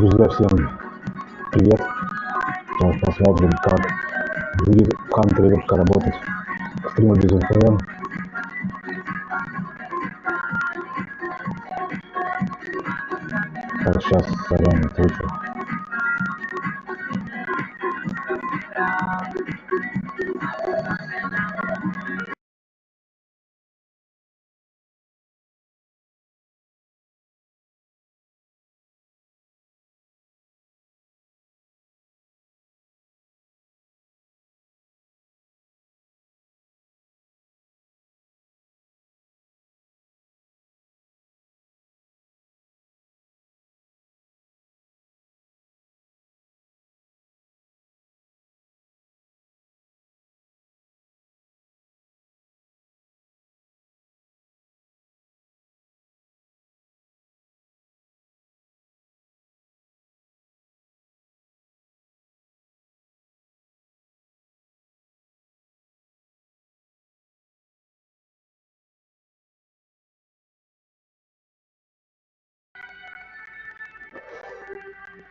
Друзья, всем привет! Сейчас посмотрим, как будет в Хантере работать стримы без VPN. Так, сейчас, сорян, отвечу.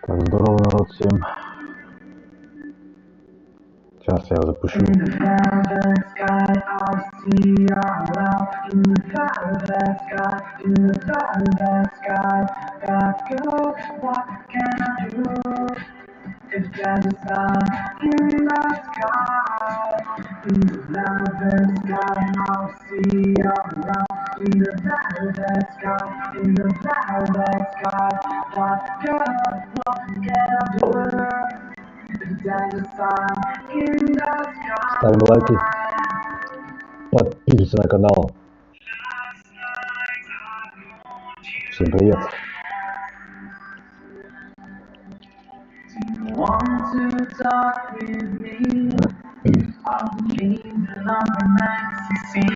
Так, здорово, народ, всем. Сейчас я запущу. If there's a sun in the sky, in the velvet sky, I'll see your love. In the velvet sky, in the velvet sky, what can I do? If there's a sun in the sky. Ставим лайки, подписывайтесь на канал. Всем привет. Want to talk with me? All the dreams and all the nights you see.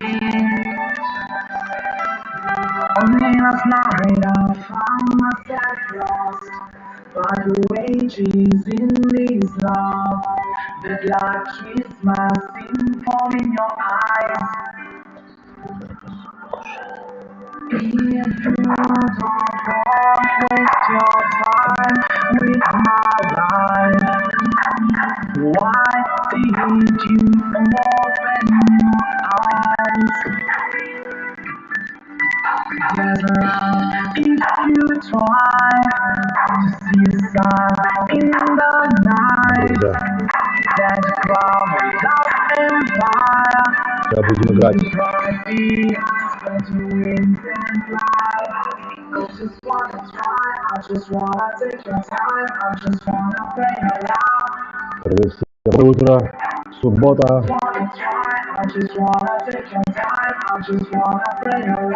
Only last night I found myself lost by the wages in this love. The dark Christmas symphony in your eyes. If you don't want to waste your time with my life, why did you open your eyes? There's a love if you try to see the sun in the night. There's a cloud without empire. Я буду играть. I just wanna try, I just wanna take your time, I just wanna play around. Привет, всем доброе утро. Суббота. I just wanna take your time, I just wanna play around.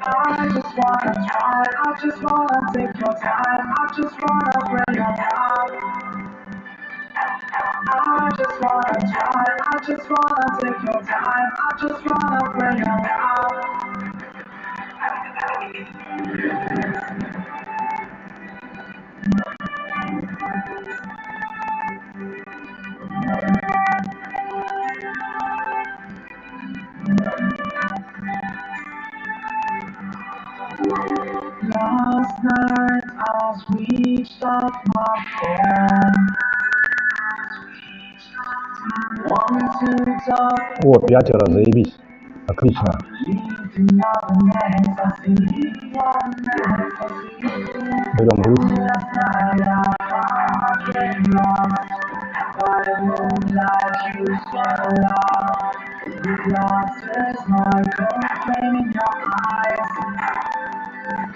I just wanna try, I just wanna take your time, I just wanna play around. I just wanna try, I just wanna take your time, I just wanna play around. Last night I switched off my phone. Want to talk. О, 5, заебись. Отлично. Берем груз.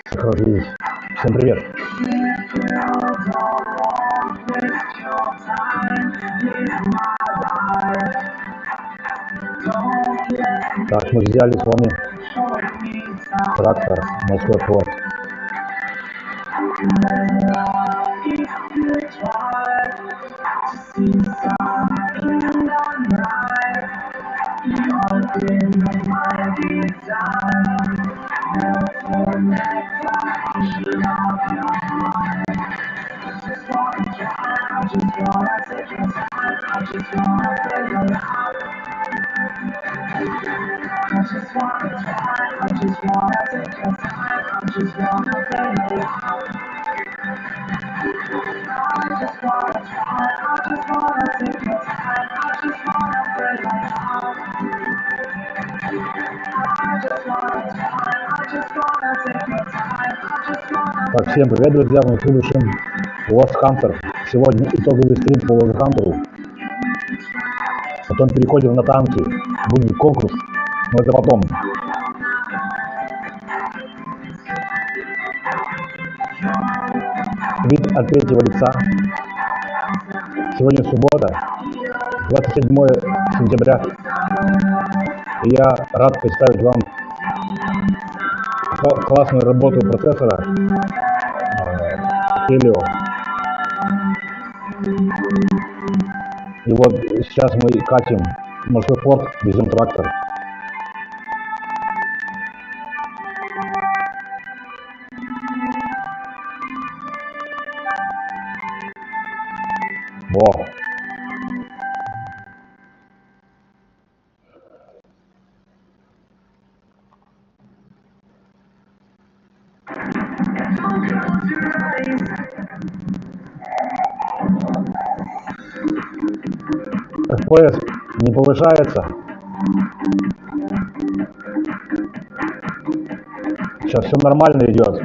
Сохранились. Всем привет. Так, мы взяли с вами трактор Москва Форд. just wanna play around. I just wanna try, I just wanna take your time, I just wanna play around. I just wanna try, I just wanna take your time, I just wanna. Так, всем привет, друзья, мы слушаем Lost Hunter. Сегодня итоговый стрим по Lost Hunter. Потом переходим на танки. Будет конкурс, но это потом. Вид от третьего лица. Сегодня суббота, 27 сентября. И я рад представить вам классную работу процессора Helio. И вот сейчас мы катим морской порт, везем трактор. Во! FPS не повышается. Сейчас все нормально идет.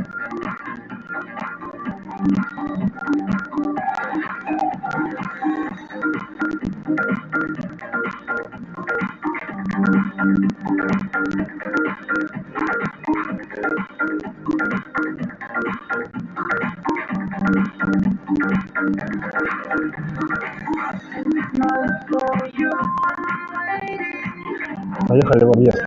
Поехали в объезд.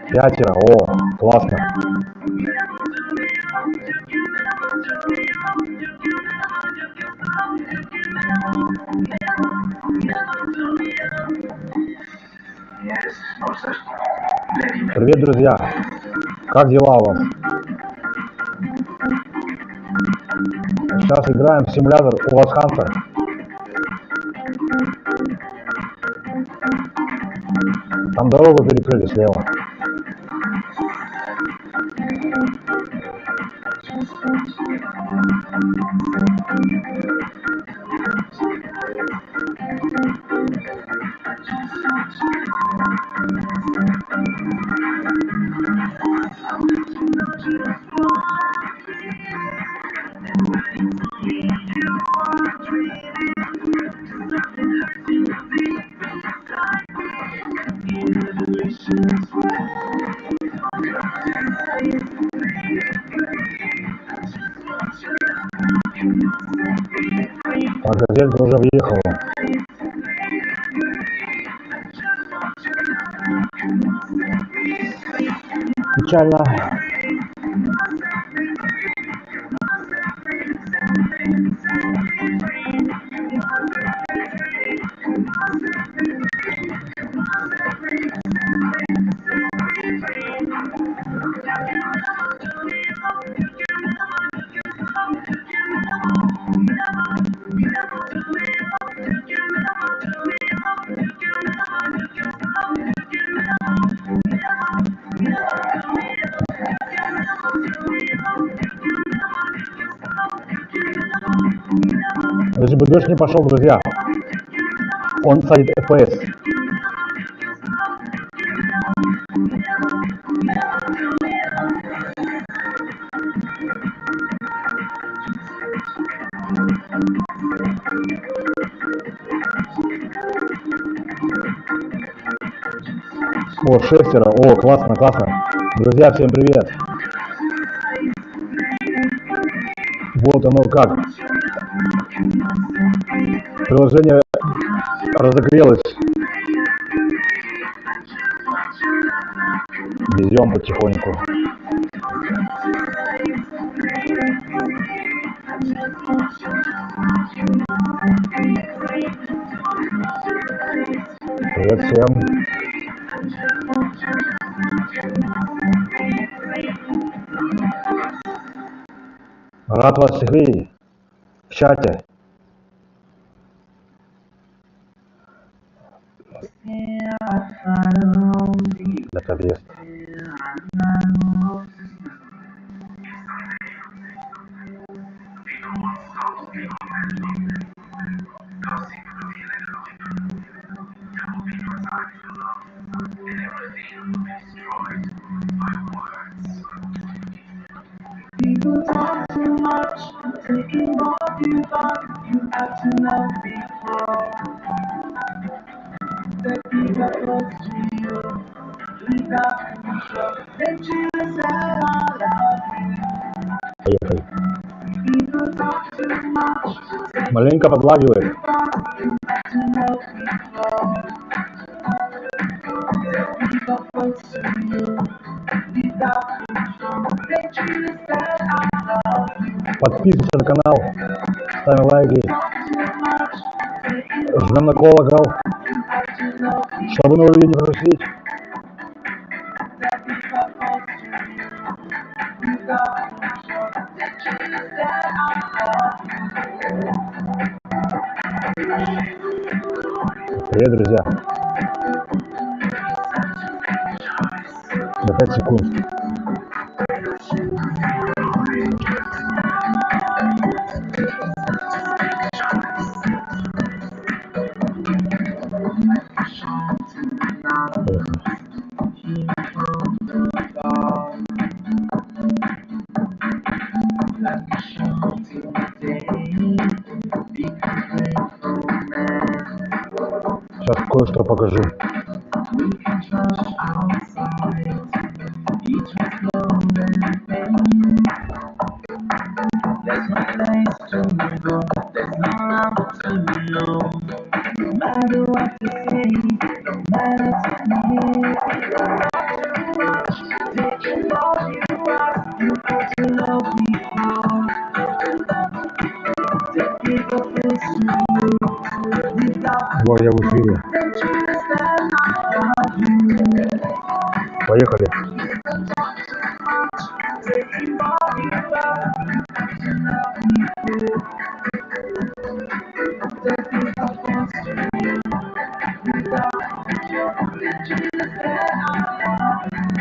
Пятеро, о, классно. Привет, друзья. Как дела у вас? Сейчас играем в симулятор Lost Hunter. Там дорогу перекрыли слева. А газелька уже въехала. Печально. Если бы дождь не пошел, друзья, он садит FPS. О, шестеро, о, классно, классно. Друзья, всем привет. Вот оно как. Приложение разогрелось. Везем потихоньку. Чем? Рад вас всех видеть в чате. Это объезд. People talk too much, taking what you thought you had to know before. The people close to you, without control. They just said I love Поехали. you. People talk too much, taking Маленько подлагивает. what you had to know before. The people close to you, without control. They just said I love you. Подписывайся на канал, ставим лайки, жмем на колокол, чтобы новые видео не пропустить. Привет, друзья. На 5 секунд. Поехали. Сейчас кое-что покажу. There's no place to go, there's no love to know. No matter what you say, no matter to me. Taking all you want, you got to know before. The people close to you, without Вот я в эфире. the truth that I love you. Поехали. Taking all you want, you know before. The people close to you, without the truth that I love you.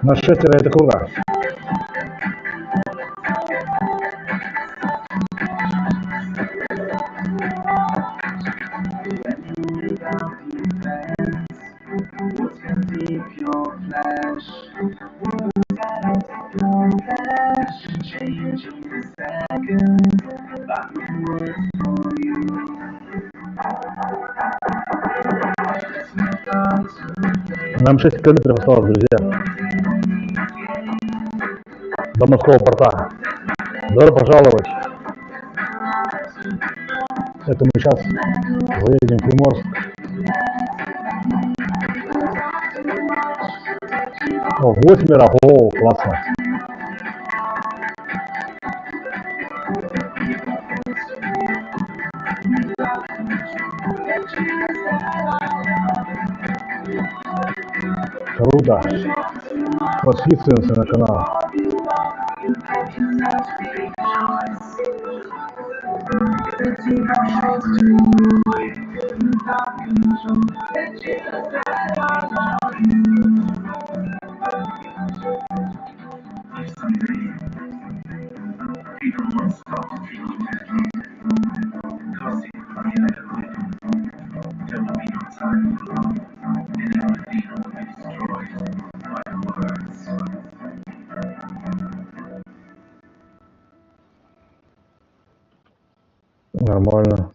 На шестеро это круто. What's gonna deep your flesh? What's gonna take your flesh? Change in a second, but no words for you. There's no thought to Нам 6 километров осталось, друзья. До морского порта. Добро пожаловать. Это мы сейчас заедем в Приморск. О, 8 миров. О, классно. Круто. Подписываемся на канал. Нормально.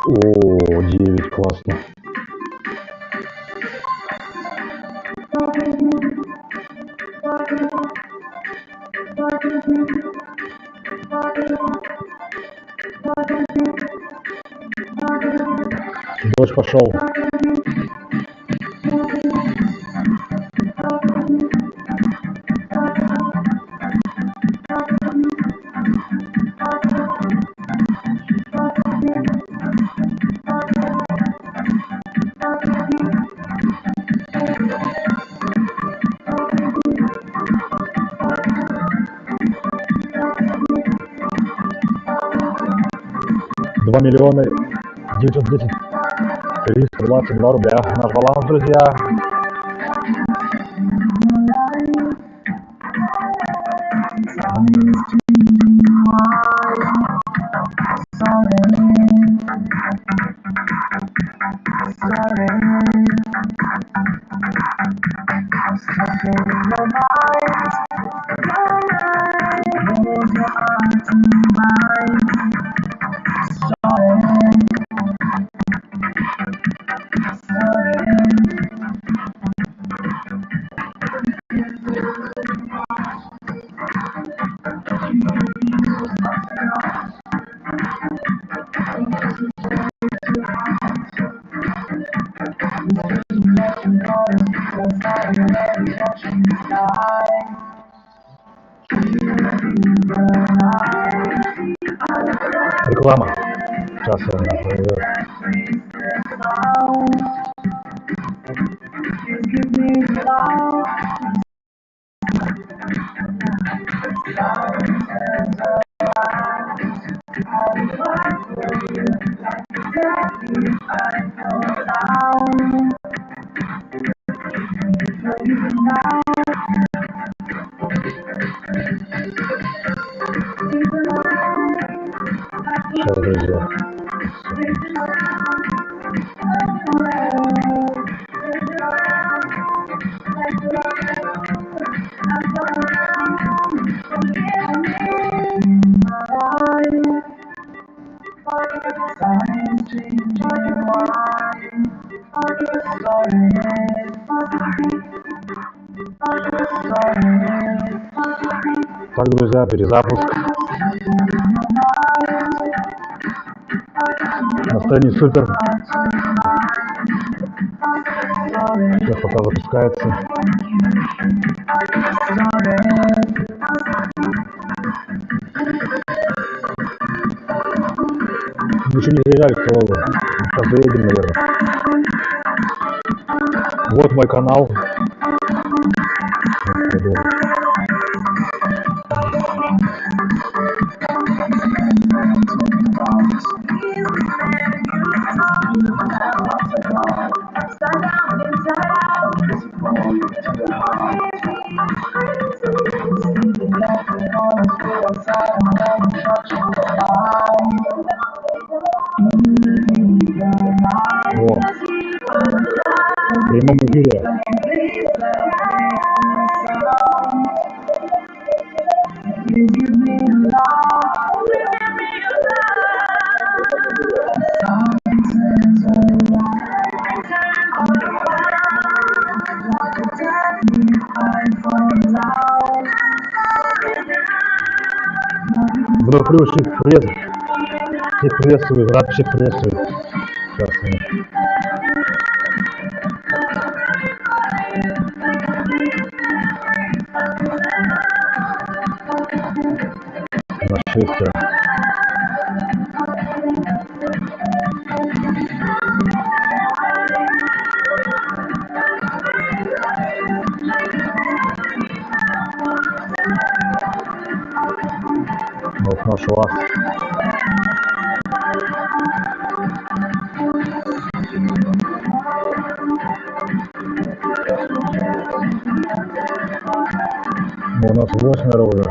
О, 9, классно. дождь пошел. Два миллиона 910 322 рубля. Наш баланс, друзья. Реклама. Сейчас она пройдет. Сейчас, друзья. Так, друзья, перезапуск. Настроение супер. Сейчас пока запускается. Мы еще не заезжали к Солову. Сейчас заедем, наверное. Вот мой канал. О, в прямом эфире. Вновь прибывших привет. Всех приветствую, рад всех приветствовать. Сейчас нашествие. Вот наш УАЗ. У нас 8 народу.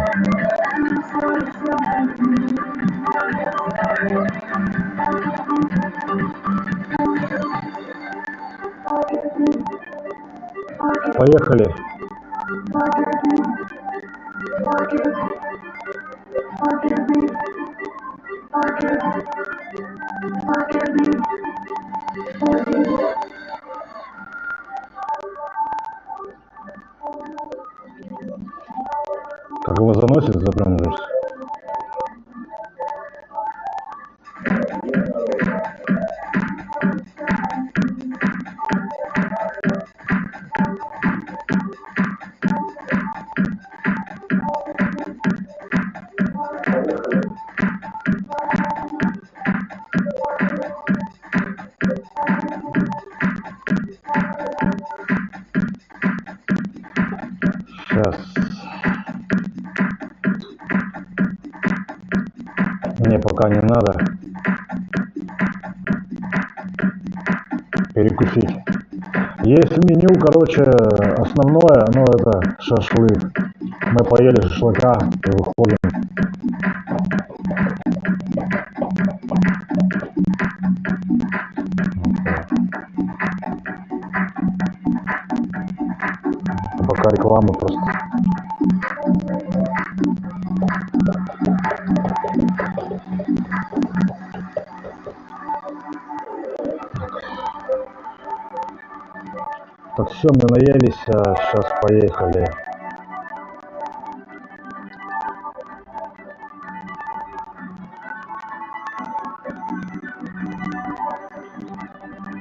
Поехали. Как его заносит за прям здесь. Заранее пока не надо. Перекусить. Есть меню, короче, основное, ну это шашлык. Мы поели шашлыка и выходим. Пока реклама просто. Так, все, мы наелись, сейчас поехали.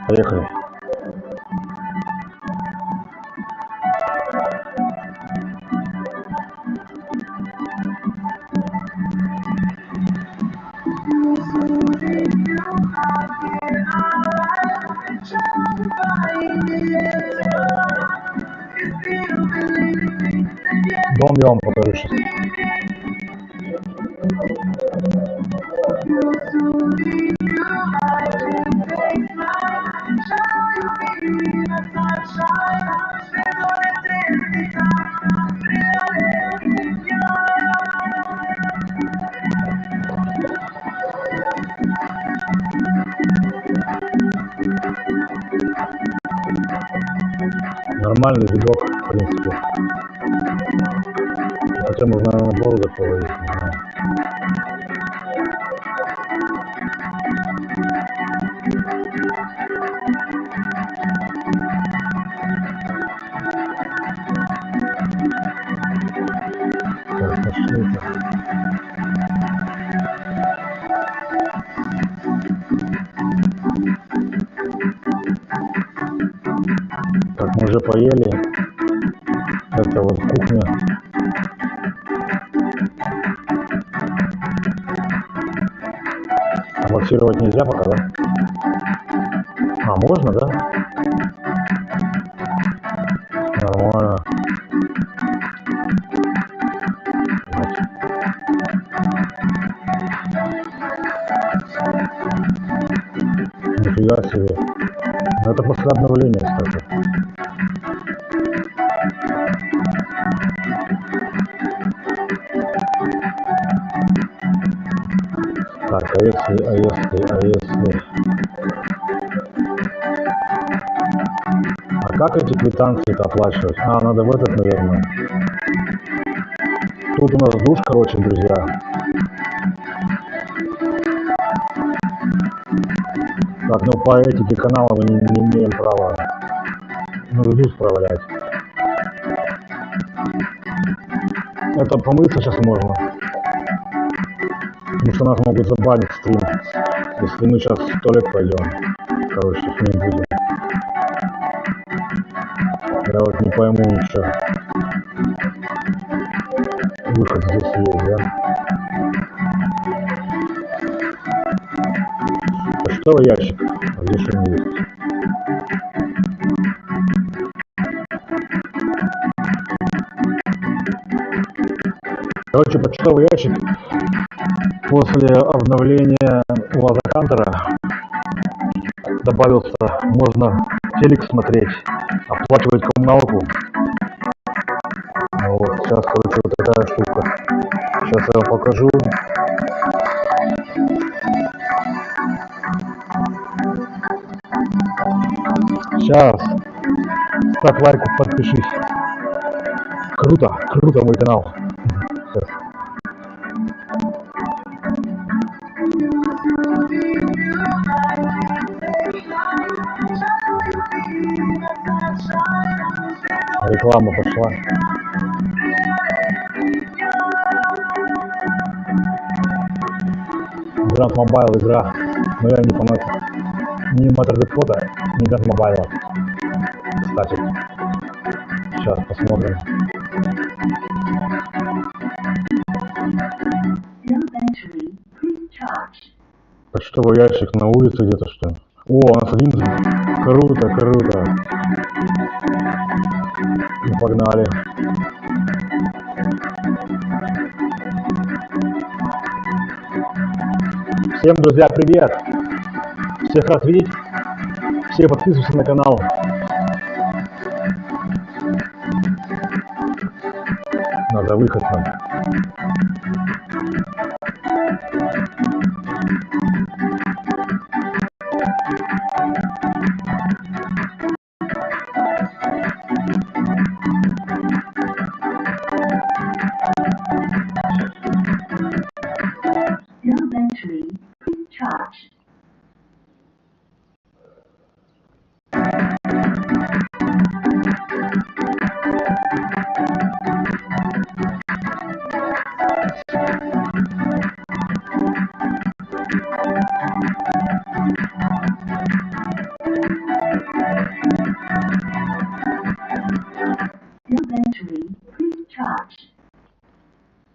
Поехали. Дом я вам покажу сейчас. Нормальный видок, в принципе. Хотя можно на бору поводить, не знаю. Так, пошли это. Так, мы уже поели. Это вот кухня. Боксировать нельзя пока, да? А, можно, да? Нормально. Нифига себе. Но это после обновления, кстати. Так, а если... А как эти квитанции-то оплачивать? А, надо в этот, наверное. Тут у нас душ, короче, друзья. Так, ну по этике канала мы не имеем права нужду справлять. Это помыться сейчас можно. Потому что нас могут забанить стрим. Если мы сейчас в туалет пойдем. Короче, не будем. Я вот не пойму ничего. Выход здесь есть, да? Почтовый ящик. Разрешение есть. Короче, почтовый ящик после обновления УАЗа Хантера добавился. Можно телек смотреть, оплачивать коммуналку. Вот, сейчас, короче, вот такая штука. Сейчас я вам покажу. Сейчас. Ставь лайк, подпишись. Круто, круто мой канал. Сейчас. Реклама пошла. Grand Mobile игра, но я не фанат ни Мотор-Депота, ни Grand Mobile. Кстати, сейчас посмотрим. Почтовый ящик на улице где-то, что ли? О, у нас один. Круто, круто. Ну, погнали. Всем, друзья, привет! Всех рад видеть. Все подписывайтесь на канал. Надо выход нам. No battery. Quick charge. No battery. Quick charge.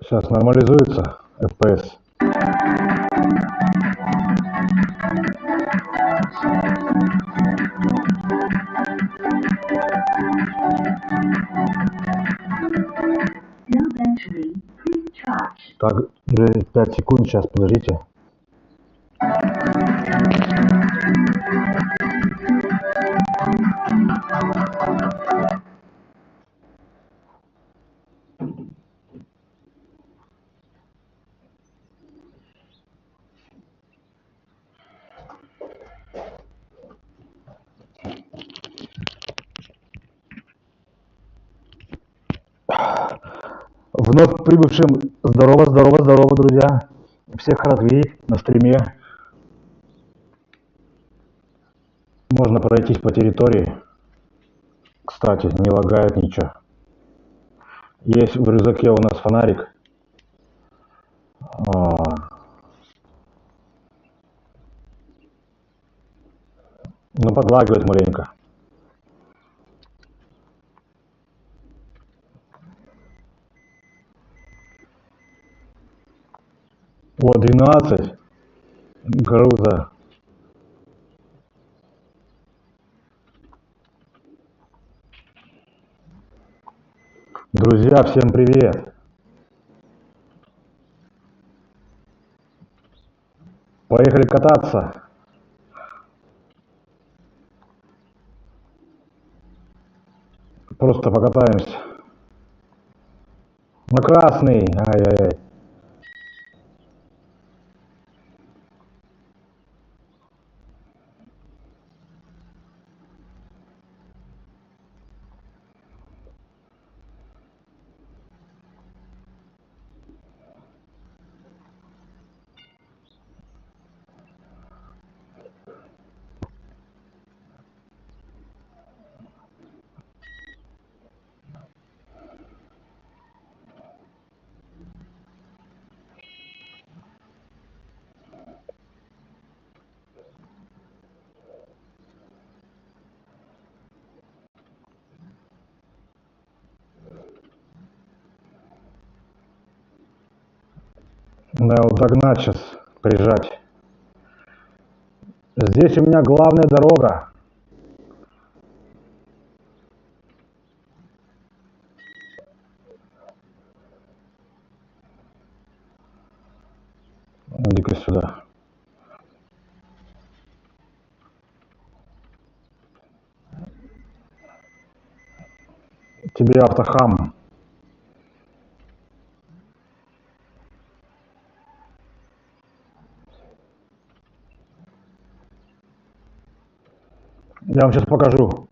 Сейчас нормализуется FPS. No battery. Quick charge. Так, 5 секунд, сейчас, подождите. Вновь прибывшим здорово, друзья. Всех рад видеть на стриме. Можно пройтись по территории. Кстати, не лагает ничего. Есть в рюкзаке у нас фонарик. Ну, подлагивает маленько. Вот, 12. Круто. Друзья, всем привет. Поехали кататься. Просто покатаемся. На красный. Ай-яй-яй. Надо вот догнать сейчас, прижать. Здесь у меня главная дорога. Иди-ка сюда. Тебе автохам. Я вам сейчас покажу.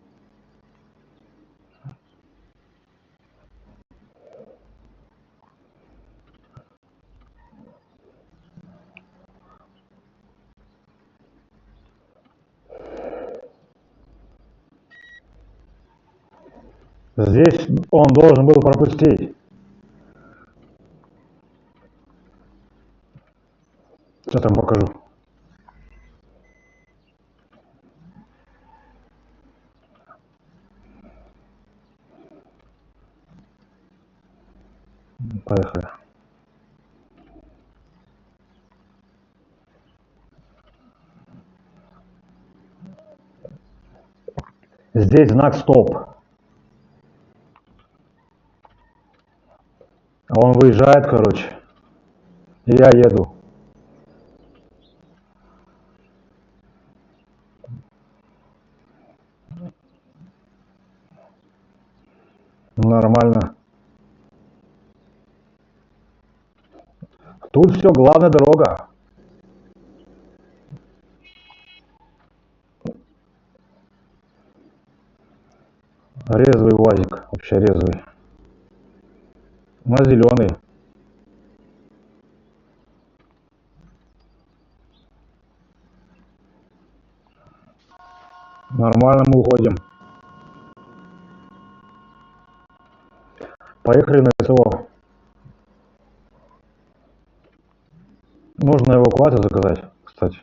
Здесь он должен был пропустить. Сейчас я вам покажу. Поехали. Здесь знак стоп. А он выезжает, короче. И я еду. нормально. Тут все, главная дорога. Резвый УАЗик, вообще резвый. На зеленый. Нормально мы уходим. Поехали на СО. Нужно эвакуацию заказать, кстати.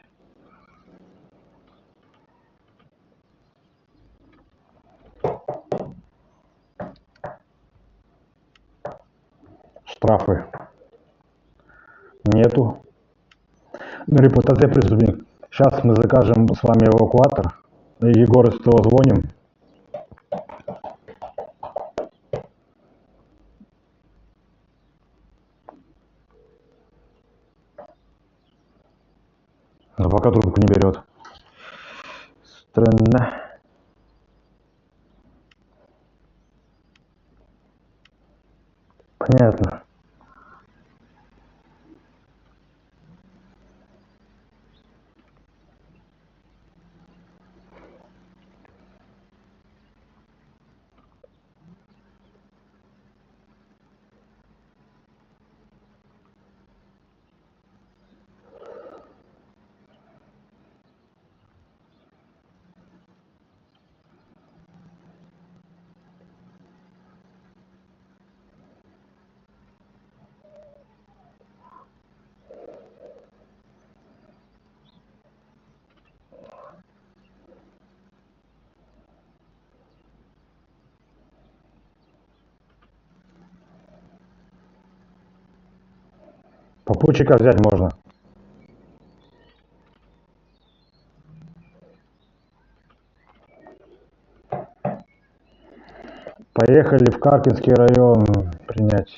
Штрафы. Нету. Репутация преступник. Сейчас мы закажем с вами эвакуатор. Егор, из СТО звоним. Но пока трубку не берет. Странно. Понятно. Попутчика взять можно. Поехали в Карпинский район принять.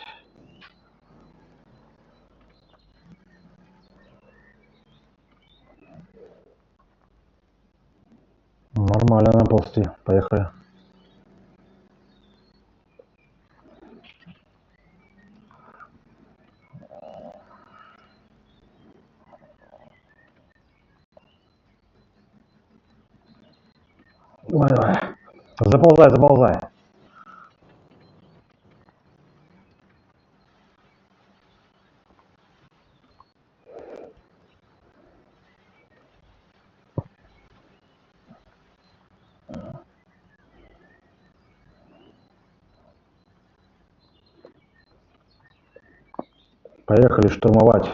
Нормально на ползти. Поехали. Ой, ой. Заползай, заползай. Поехали штурмовать.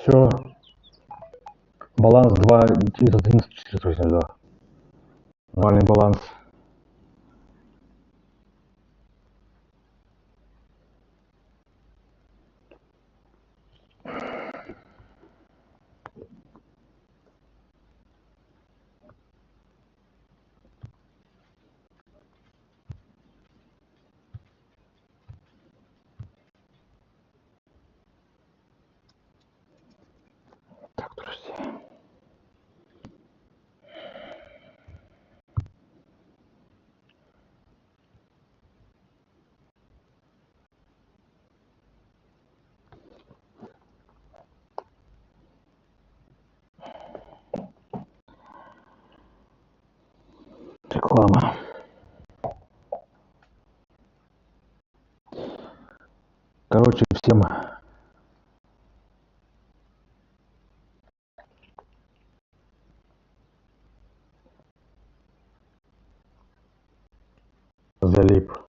Все. Баланс 2,911, 482. Нормальный баланс. Так, друзья. Реклама. Короче, всем залип.